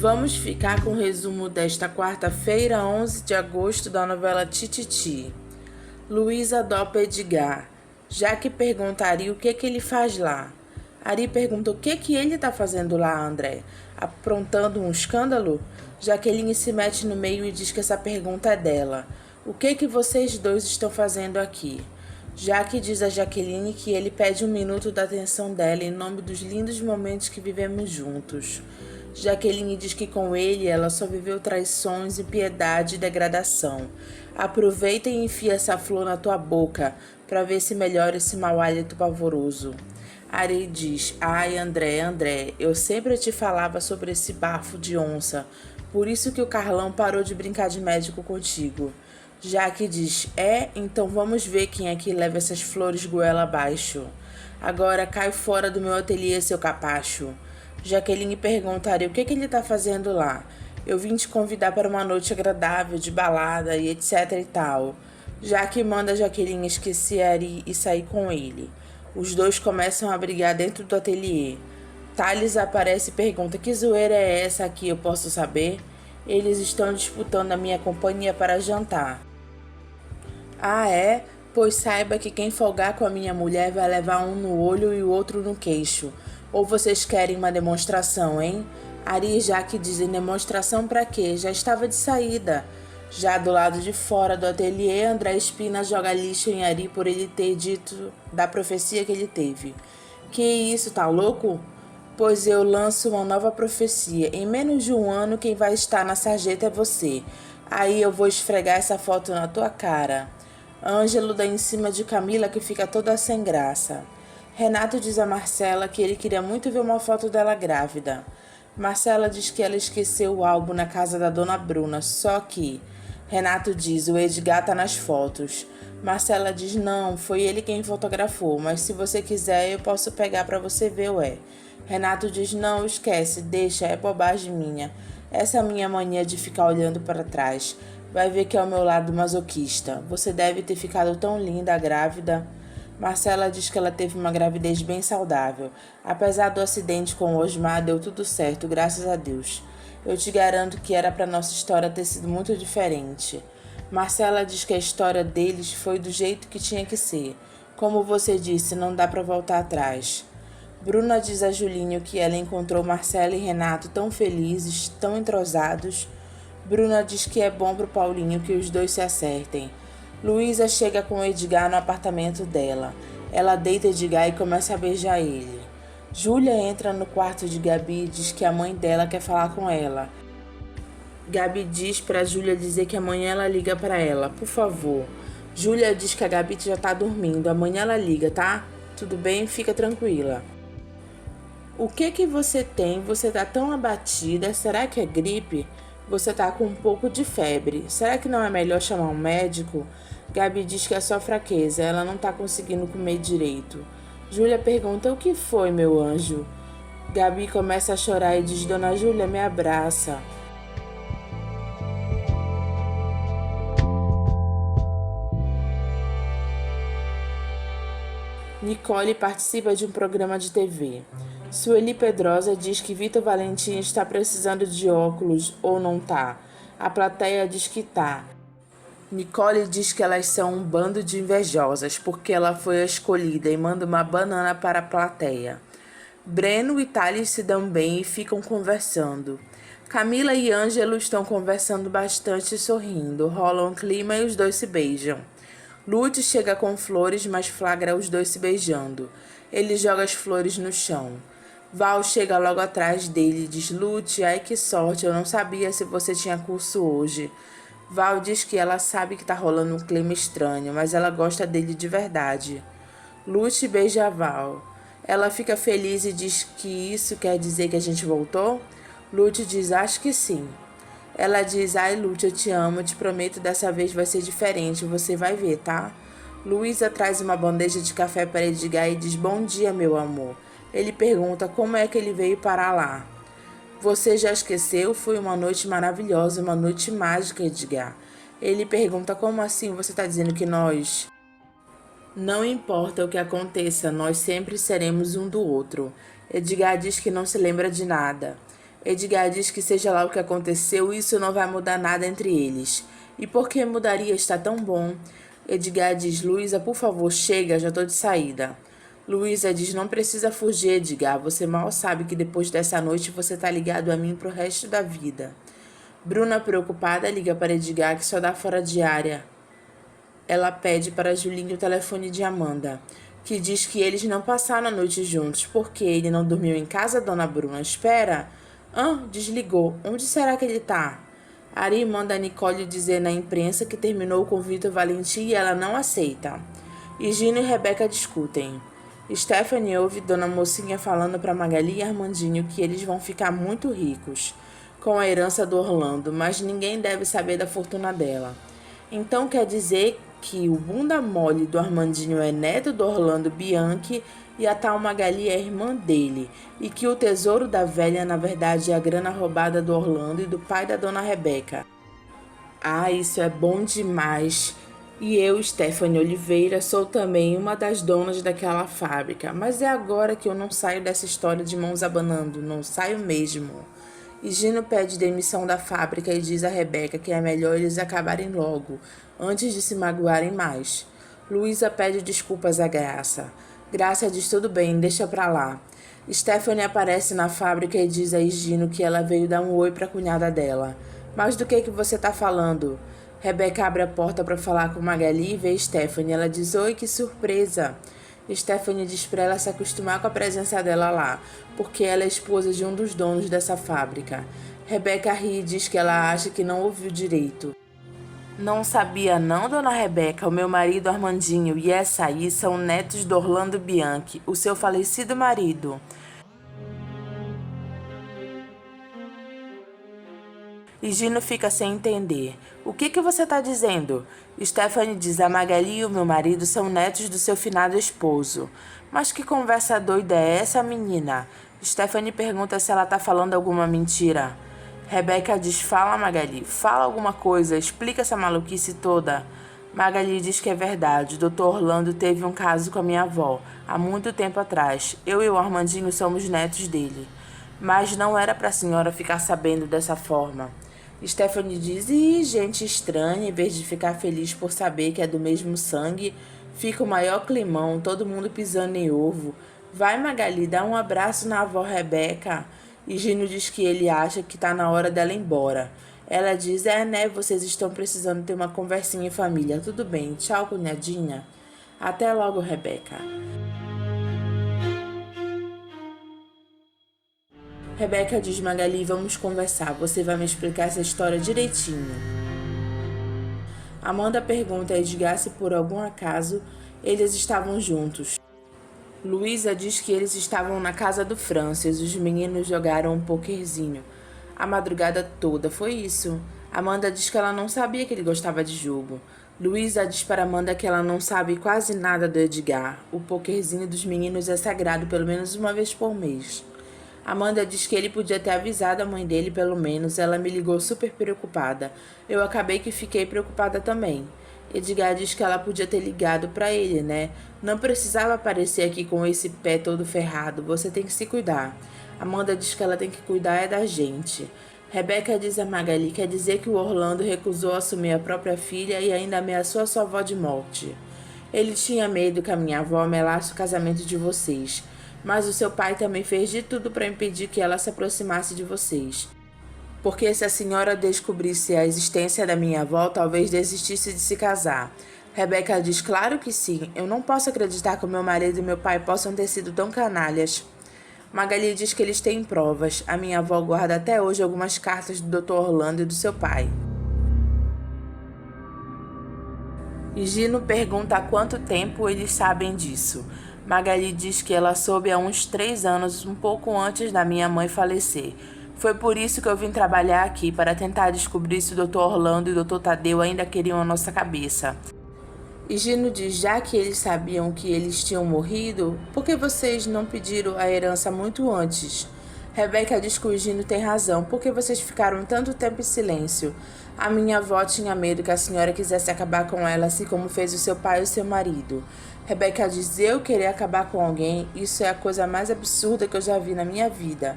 Vamos ficar com o resumo desta quarta-feira, 11 de agosto, da novela Tititi. Luísa dopa Edgar. Jaque pergunta a Ari o que ele faz lá. Ari pergunta o que ele está fazendo lá, André. Aprontando um escândalo? Jaqueline se mete no meio e diz que essa pergunta é dela. O que vocês dois estão fazendo aqui? Jaque diz a Jaqueline que ele pede 1 minuto da atenção dela em nome dos lindos momentos que vivemos juntos. Jaqueline diz que com ele ela só viveu traições, impiedade e degradação. Aproveita e enfia essa flor na tua boca para ver se melhora esse mau hálito pavoroso. Ari diz: ai, André, eu sempre te falava sobre esse bafo de onça, por isso que o Carlão parou de brincar de médico contigo. Jaque diz: então vamos ver quem é que leva essas flores goela abaixo. Agora cai fora do meu ateliê, seu capacho. Jaqueline pergunta a Ari o que ele está fazendo lá. Eu vim te convidar para uma noite agradável, de balada e etc e tal. Jaque manda Jaqueline esquecer Ari e sair com ele. Os dois começam a brigar dentro do ateliê. Thales aparece e pergunta: que zoeira é essa aqui, eu posso saber? Eles estão disputando a minha companhia para jantar. Ah, é? Pois saiba que quem folgar com a minha mulher vai levar um no olho e o outro no queixo. Ou vocês querem uma demonstração, hein? Ari e Jaque dizem: demonstração pra quê? Já estava de saída. Já do lado de fora do ateliê, André Espina joga lixo em Ari por ele ter dito da profecia que ele teve. Que isso, tá louco? Pois eu lanço uma nova profecia. Em menos de 1 ano, quem vai estar na sarjeta é você. Aí eu vou esfregar essa foto na tua cara. Ângelo dá em cima de Camila, que fica toda sem graça. Renato diz a Marcela que ele queria muito ver uma foto dela grávida. Marcela diz que ela esqueceu o álbum na casa da dona Bruna, só que... Renato diz: o Edgar tá nas fotos. Marcela diz: não, foi ele quem fotografou, mas se você quiser eu posso pegar pra você ver, ué. Renato diz: não, esquece, deixa, é bobagem minha. Essa é a minha mania de ficar olhando para trás. Vai ver que é o meu lado masoquista. Você deve ter ficado tão linda, grávida. Marcela diz que ela teve uma gravidez bem saudável. Apesar do acidente com o Osmar, deu tudo certo, graças a Deus. Eu te garanto que era para nossa história ter sido muito diferente. Marcela diz que a história deles foi do jeito que tinha que ser. Como você disse, não dá para voltar atrás. Bruna diz a Julinho que ela encontrou Marcela e Renato tão felizes, tão entrosados. Bruna diz que é bom pro Paulinho que os dois se acertem. Luísa chega com Edgar no apartamento dela. Ela deita Edgar e começa a beijar ele. Júlia entra no quarto de Gabi e diz que a mãe dela quer falar com ela. Gabi diz pra Júlia dizer que amanhã ela liga pra ela, por favor. Júlia diz que a Gabi já tá dormindo, amanhã ela liga, tá? Tudo bem, fica tranquila. O que você tem? Você tá tão abatida, será que é gripe? Você tá com um pouco de febre. Será que não é melhor chamar um médico? Gabi diz que é só fraqueza, ela não tá conseguindo comer direito. Júlia pergunta: o que foi, meu anjo? Gabi começa a chorar e diz: dona Júlia, me abraça. Nicole participa de um programa de TV. Sueli Pedrosa diz que Vitor Valentim está precisando de óculos ou não tá. A plateia diz que tá. Nicole diz que elas são um bando de invejosas porque ela foi a escolhida e manda uma banana para a plateia. Breno e Thales se dão bem e ficam conversando. Camila e Ângelo estão conversando bastante e sorrindo. Rola um clima e os dois se beijam. Lute chega com flores, mas flagra os dois se beijando. Ele joga as flores no chão. Val chega logo atrás dele e diz: Lute, ai que sorte, eu não sabia se você tinha curso hoje. Val diz que ela sabe que tá rolando um clima estranho, mas ela gosta dele de verdade. Lute beija a Val. Ela fica feliz e diz que isso quer dizer que a gente voltou? Lute diz: acho que sim. Ela diz: ai, Lute, eu te amo, te prometo dessa vez vai ser diferente, você vai ver, tá? Luísa traz uma bandeja de café para Edgar e diz: bom dia, meu amor. Ele pergunta como é que ele veio parar lá. Você já esqueceu? Foi uma noite maravilhosa, uma noite mágica, Edgar. Ele pergunta: como assim você está dizendo que nós... Não importa o que aconteça, nós sempre seremos um do outro. Edgar diz que não se lembra de nada. Edgar diz que seja lá o que aconteceu, isso não vai mudar nada entre eles. E por que mudaria? Está tão bom. Edgar diz, Luísa, por favor, chega, já tô de saída. Luísa diz, não precisa fugir, Edgar. Você mal sabe que depois dessa noite você tá ligado a mim pro resto da vida. Bruna, preocupada, liga para Edgar que só dá fora de área. Ela pede para Julinho o telefone de Amanda, que diz que eles não passaram a noite juntos, porque ele não dormiu em casa, dona Bruna. Espera. Desligou. Onde será que ele tá? Ari manda a Nicole dizer na imprensa que terminou com Vitor Valentim e ela não aceita. E Gino e Rebeca discutem. Stephanie ouve Dona Mocinha falando para Magali e Armandinho que eles vão ficar muito ricos com a herança do Orlando, mas ninguém deve saber da fortuna dela. Então quer dizer que o bunda mole do Armandinho é neto do Orlando Bianchi e a tal Magali é irmã dele, e que o tesouro da velha na verdade é a grana roubada do Orlando e do pai da dona Rebeca. Ah, isso é bom demais! E eu, Stephanie Oliveira, sou também uma das donas daquela fábrica, mas é agora que eu não saio dessa história de mãos abanando, não saio mesmo. E Gino pede demissão da fábrica e diz a Rebeca que é melhor eles acabarem logo, antes de se magoarem mais. Luísa pede desculpas a Graça. Graça diz tudo bem, deixa pra lá. Stephanie aparece na fábrica e diz a Gino que ela veio dar um oi pra cunhada dela. Mas do que você tá falando? Rebeca abre a porta para falar com Magali e vê Stephanie. Ela diz, oi, que surpresa. Stephanie diz para ela se acostumar com a presença dela lá, porque ela é esposa de um dos donos dessa fábrica. Rebeca ri e diz que ela acha que não ouviu direito. Não sabia não, dona Rebeca, o meu marido Armandinho e essa aí são netos do Orlando Bianchi, o seu falecido marido. E Gino fica sem entender. O que você está dizendo? Stephanie diz, a Magali e o meu marido são netos do seu finado esposo. Mas que conversa doida é essa, menina? Stephanie pergunta se ela está falando alguma mentira. Rebeca diz, fala, Magali, fala alguma coisa, explica essa maluquice toda. Magali diz que é verdade, o Dr. Orlando teve um caso com a minha avó, há muito tempo atrás. Eu e o Armandinho somos netos dele. Mas não era para a senhora ficar sabendo dessa forma. Stephanie diz, gente estranha, em vez de ficar feliz por saber que é do mesmo sangue, fica o maior climão, todo mundo pisando em ovo. Vai, Magali, dá um abraço na avó Rebeca. E Gino diz que ele acha que tá na hora dela ir embora. Ela diz, né, vocês estão precisando ter uma conversinha em família. Tudo bem, tchau, cunhadinha. Até logo, Rebeca. Rebeca diz, Magali, vamos conversar, você vai me explicar essa história direitinho. Amanda pergunta a Edgar se por algum acaso eles estavam juntos. Luísa diz que eles estavam na casa do Francis, os meninos jogaram um pokerzinho. A madrugada toda, foi isso. Amanda diz que ela não sabia que ele gostava de jogo. Luísa diz para Amanda que ela não sabe quase nada do Edgar. O pokerzinho dos meninos é sagrado pelo menos uma vez por mês. Amanda diz que ele podia ter avisado a mãe dele, pelo menos. Ela me ligou super preocupada. Eu acabei que fiquei preocupada também. Edgar diz que ela podia ter ligado para ele, né? Não precisava aparecer aqui com esse pé todo ferrado. Você tem que se cuidar. Amanda diz que ela tem que cuidar é da gente. Rebeca diz a Magali, quer dizer que o Orlando recusou assumir a própria filha e ainda ameaçou a sua avó de morte. Ele tinha medo que a minha avó amelasse o casamento de vocês. Mas o seu pai também fez de tudo para impedir que ela se aproximasse de vocês. Porque se a senhora descobrisse a existência da minha avó, talvez desistisse de se casar. Rebeca diz, claro que sim. Eu não posso acreditar que o meu marido e meu pai possam ter sido tão canalhas. Magali diz que eles têm provas. A minha avó guarda até hoje algumas cartas do Dr. Orlando e do seu pai. E Gino pergunta há quanto tempo eles sabem disso. Magali diz que ela soube há uns 3 anos, um pouco antes da minha mãe falecer. Foi por isso que eu vim trabalhar aqui, para tentar descobrir se o Dr. Orlando e o Dr. Tadeu ainda queriam a nossa cabeça. E Gino diz, já que eles sabiam que eles tinham morrido, por que vocês não pediram a herança muito antes? Rebeca diz que o Gino tem razão, por que vocês ficaram tanto tempo em silêncio? A minha avó tinha medo que a senhora quisesse acabar com ela, assim como fez o seu pai e o seu marido. Rebeca diz, eu querer acabar com alguém, isso é a coisa mais absurda que eu já vi na minha vida.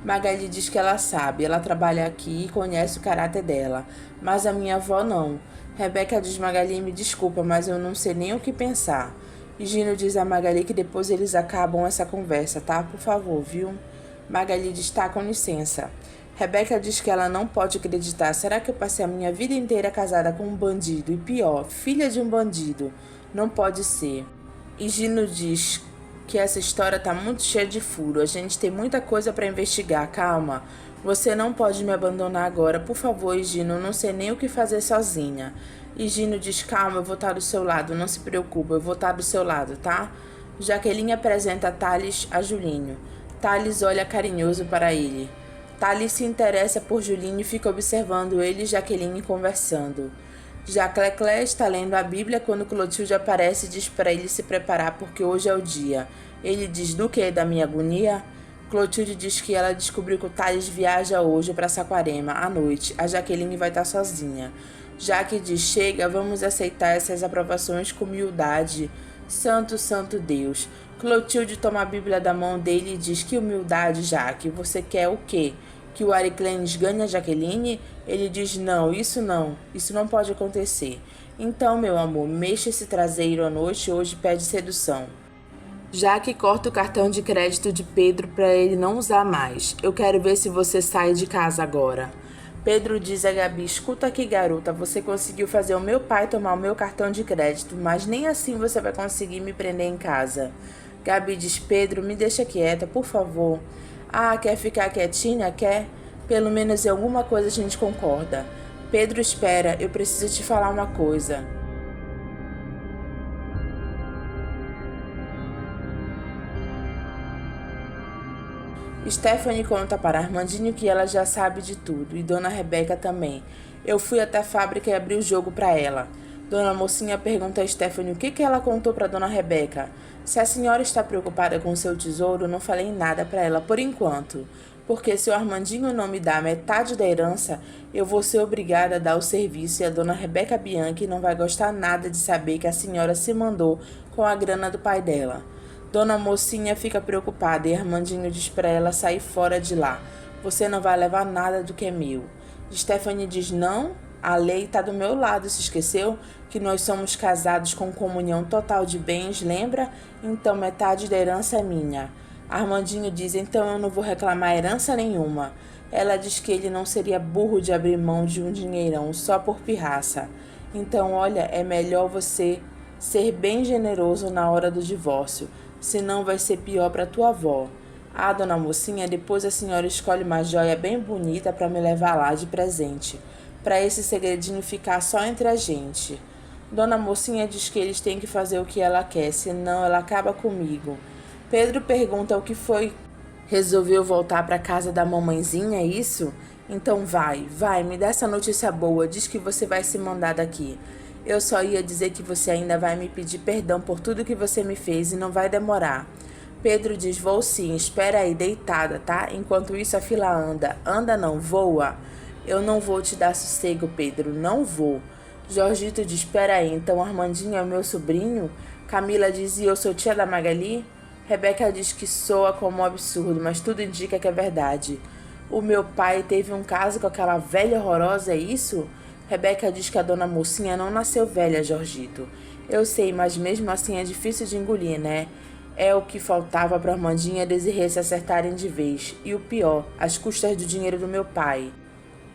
Magali diz que ela sabe, ela trabalha aqui e conhece o caráter dela, mas a minha avó não. Rebeca diz: Magali, me desculpa, mas eu não sei nem o que pensar. E Gino diz a Magali que depois eles acabam essa conversa, tá? Por favor, viu? Magali diz: tá, com licença. Rebeca diz que ela não pode acreditar. Será que eu passei a minha vida inteira casada com um bandido? E pior, filha de um bandido. Não pode ser. E Gino diz que essa história tá muito cheia de furo. A gente tem muita coisa para investigar. Calma. Você não pode me abandonar agora. Por favor, Gino. Eu não sei nem o que fazer sozinha. E Gino diz: calma, eu vou estar do seu lado. Não se preocupe, eu vou estar do seu lado, tá? Jaqueline apresenta Thales a Julinho. Thales olha carinhoso para ele. Thales se interessa por Julinho e fica observando ele e Jaqueline conversando. Já Cleclé está lendo a Bíblia quando Clotilde aparece e diz para ele se preparar porque hoje é o dia. Ele diz: do que? Da minha agonia? Clotilde diz que ela descobriu que o Thales viaja hoje para Saquarema, à noite. A Jaqueline vai estar sozinha. Jaque diz: chega, vamos aceitar essas aprovações com humildade. Santo, santo Deus. Clotilde toma a Bíblia da mão dele e diz: que humildade, Jaque. Você quer o quê? Que o Ariclenes ganhe a Jaqueline? Ele diz: não, isso não pode acontecer. Então, meu amor, mexa esse traseiro à noite, hoje pede sedução. Jaque corta o cartão de crédito de Pedro para ele não usar mais. Eu quero ver se você sai de casa agora. Pedro diz a Gabi: escuta aqui, garota, você conseguiu fazer o meu pai tomar o meu cartão de crédito, mas nem assim você vai conseguir me prender em casa. Gabi diz: Pedro, me deixa quieta, por favor. Ah, quer ficar quietinha? Quer? Pelo menos em alguma coisa a gente concorda. Pedro, espera, eu preciso te falar uma coisa. Stephanie conta para Armandinho que ela já sabe de tudo, e Dona Rebeca também. Eu fui até a fábrica e abri o jogo para ela. Dona Mocinha pergunta a Stephanie o que ela contou para Dona Rebeca. Se a senhora está preocupada com seu tesouro, não falei nada para ela por enquanto. Porque se o Armandinho não me dá metade da herança, eu vou ser obrigada a dar o serviço e a Dona Rebeca Bianchi não vai gostar nada de saber que a senhora se mandou com a grana do pai dela. Dona Mocinha fica preocupada e Armandinho diz para ela sair fora de lá. Você não vai levar nada do que é meu. Stephanie diz: não, a lei está do meu lado, se esqueceu? Que nós somos casados com comunhão total de bens, lembra? Então metade da herança é minha. Armandinho diz: então eu não vou reclamar herança nenhuma. Ela diz que ele não seria burro de abrir mão de um dinheirão só por pirraça. Então, olha, é melhor você ser bem generoso na hora do divórcio, senão vai ser pior para tua avó. Ah, Dona Mocinha, depois a senhora escolhe uma joia bem bonita para me levar lá de presente, para esse segredinho ficar só entre a gente. Dona Mocinha diz que eles têm que fazer o que ela quer, senão ela acaba comigo. Pedro pergunta o que foi. Resolveu voltar para casa da mamãezinha, é isso? Então vai, me dá essa notícia boa, diz que você vai se mandar daqui. Eu só ia dizer que você ainda vai me pedir perdão por tudo que você me fez e não vai demorar. Pedro diz: vou sim, espera aí, deitada, tá? Enquanto isso a fila anda. Anda não, voa. Eu não vou te dar sossego, Pedro, não vou. Jorgito diz: espera aí, então Armandinho é o meu sobrinho? Camila diz: e eu sou tia da Magali? Rebeca diz que soa como um absurdo, mas tudo indica que é verdade. O meu pai teve um caso com aquela velha horrorosa, é isso? Rebeca diz que a Dona Mocinha não nasceu velha, Jorgito. Eu sei, mas mesmo assim é difícil de engolir, né? É o que faltava para Armandinha e Desirê se acertarem de vez. E o pior, às custas do dinheiro do meu pai.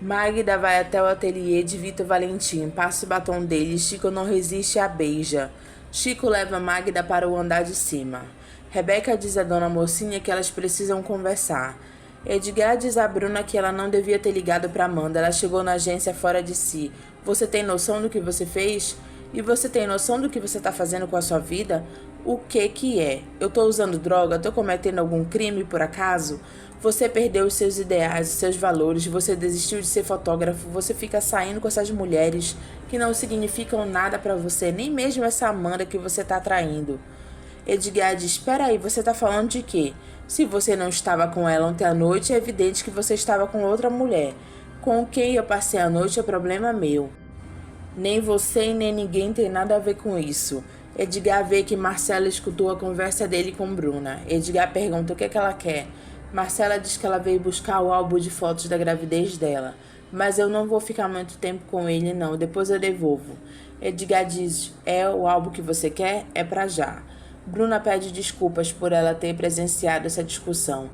Magda vai até o ateliê de Vitor Valentim, passa o batom dele e Chico não resiste e a beija. Chico leva Magda para o andar de cima. Rebeca diz a Dona Mocinha que elas precisam conversar. Edgar diz a Bruna que ela não devia ter ligado para Amanda, ela chegou na agência fora de si. Você tem noção do que você fez? E você tem noção do que você está fazendo com a sua vida? O que é? Eu estou usando droga? Estou cometendo algum crime por acaso? Você perdeu os seus ideais, os seus valores, você desistiu de ser fotógrafo, você fica saindo com essas mulheres que não significam nada para você, nem mesmo essa Amanda que você está traindo. Edgar diz: espera aí, você tá falando de quê? Se você não estava com ela ontem à noite, é evidente que você estava com outra mulher. Com quem eu passei a noite é problema meu. Nem você e nem ninguém tem nada a ver com isso. Edgar vê que Marcela escutou a conversa dele com Bruna. Edgar pergunta o que ela quer. Marcela diz que ela veio buscar o álbum de fotos da gravidez dela, mas eu não vou ficar muito tempo com ele não, depois eu devolvo. Edgar diz, é o álbum que você quer? É pra já. Bruna pede desculpas por ela ter presenciado essa discussão.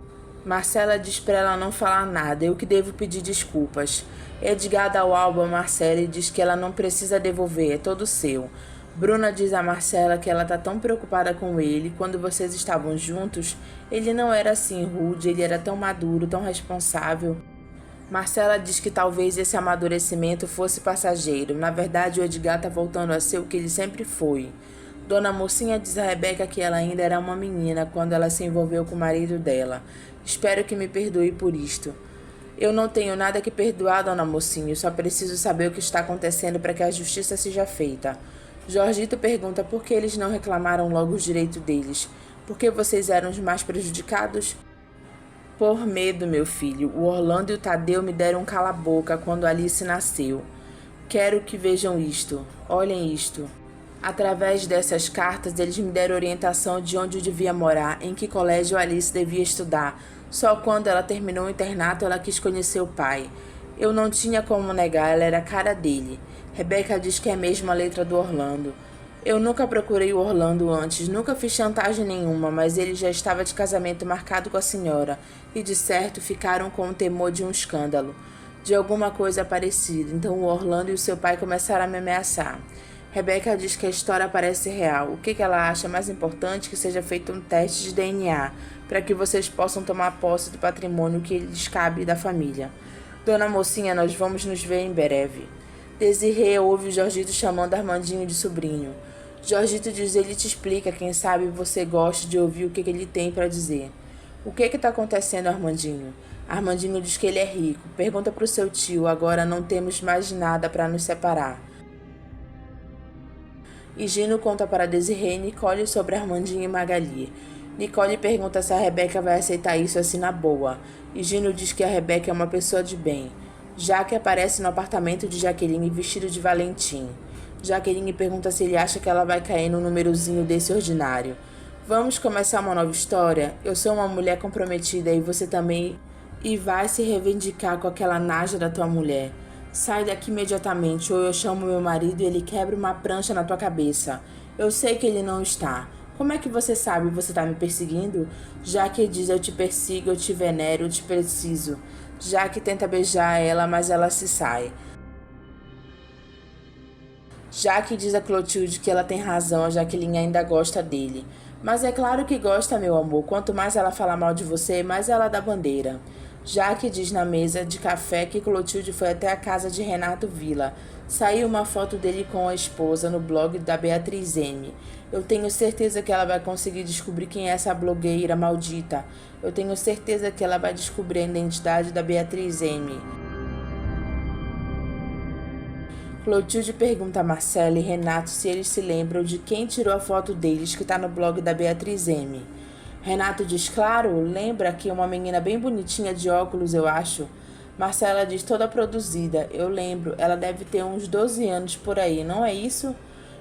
Marcela diz pra ela não falar nada, eu que devo pedir desculpas. Edgar dá o álbum a Marcela e diz que ela não precisa devolver, é todo seu. Bruna diz a Marcela que ela tá tão preocupada com ele. Quando vocês estavam juntos, ele não era assim rude, ele era tão maduro, tão responsável. Marcela diz que talvez esse amadurecimento fosse passageiro. Na verdade, o Edgar tá voltando a ser o que ele sempre foi. Dona Mocinha diz a Rebeca que ela ainda era uma menina quando ela se envolveu com o marido dela. Espero que me perdoe por isto. Eu não tenho nada que perdoar, Dona Mocinha, só preciso saber o que está acontecendo para que a justiça seja feita. Jorgito pergunta por que eles não reclamaram logo os direitos deles. Por que vocês eram os mais prejudicados? Por medo, meu filho. O Orlando e o Tadeu me deram um cala-boca quando Alice nasceu. Quero que vejam isto. Olhem isto. Através dessas cartas, eles me deram orientação de onde eu devia morar, em que colégio Alice devia estudar. Só quando ela terminou o internato, ela quis conhecer o pai. Eu não tinha como negar, ela era a cara dele. Rebeca diz que é mesmo a letra do Orlando. Eu nunca procurei o Orlando antes, nunca fiz chantagem nenhuma, mas ele já estava de casamento marcado com a senhora, e de certo ficaram com o temor de um escândalo, de alguma coisa parecida. Então o Orlando e o seu pai começaram a me ameaçar. Rebeca diz que a história parece real. O que ela acha mais importante que seja feito um teste de DNA, para que vocês possam tomar posse do patrimônio que lhes cabe da família. Dona Mocinha, nós vamos nos ver em breve. Desirê ouve o Jorgito chamando Armandinho de sobrinho. Jorgito diz, ele te explica, quem sabe você gosta de ouvir o que ele tem para dizer. O que está acontecendo, Armandinho? Armandinho diz que ele é rico. Pergunta para o seu tio, agora não temos mais nada para nos separar. E Gino conta para Desirê e Nicole sobre Armandinho e Magali. Nicole pergunta se a Rebeca vai aceitar isso assim na boa. E Gino diz que a Rebeca é uma pessoa de bem. Jaque aparece no apartamento de Jaqueline vestido de Valentim. Jaqueline pergunta se ele acha que ela vai cair no númerozinho desse ordinário. Vamos começar uma nova história? Eu sou uma mulher comprometida e você também. E vai se reivindicar com aquela naja da tua mulher. Sai daqui imediatamente ou eu chamo meu marido e ele quebra uma prancha na tua cabeça. Eu sei que ele não está. Como é que você sabe? Você está me perseguindo? Jaque diz, eu te persigo, eu te venero, eu te preciso. Jaque tenta beijar ela, mas ela se sai. Jaque diz a Clotilde que ela tem razão, a Jaqueline ainda gosta dele. Mas é claro que gosta, meu amor. Quanto mais ela fala mal de você, mais ela dá bandeira. Jaque diz na mesa de café que Clotilde foi até a casa de Renato Villa. Saiu uma foto dele com a esposa no blog da Beatriz M. Eu tenho certeza que ela vai conseguir descobrir quem é essa blogueira maldita. Eu tenho certeza que ela vai descobrir a identidade da Beatriz M. Clotilde pergunta a Marcela e Renato se eles se lembram de quem tirou a foto deles que está no blog da Beatriz M. Renato diz, claro, lembra que uma menina bem bonitinha de óculos, eu acho. Marcela diz, toda produzida, eu lembro, ela deve ter uns 12 anos por aí, não é isso?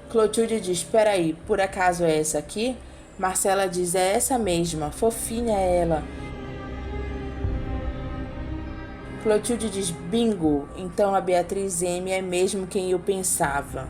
Clotilde diz, espera aí, por acaso é essa aqui? Marcela diz, é essa mesma, fofinha ela. Clotilde diz, bingo, então a Beatriz M é mesmo quem eu pensava.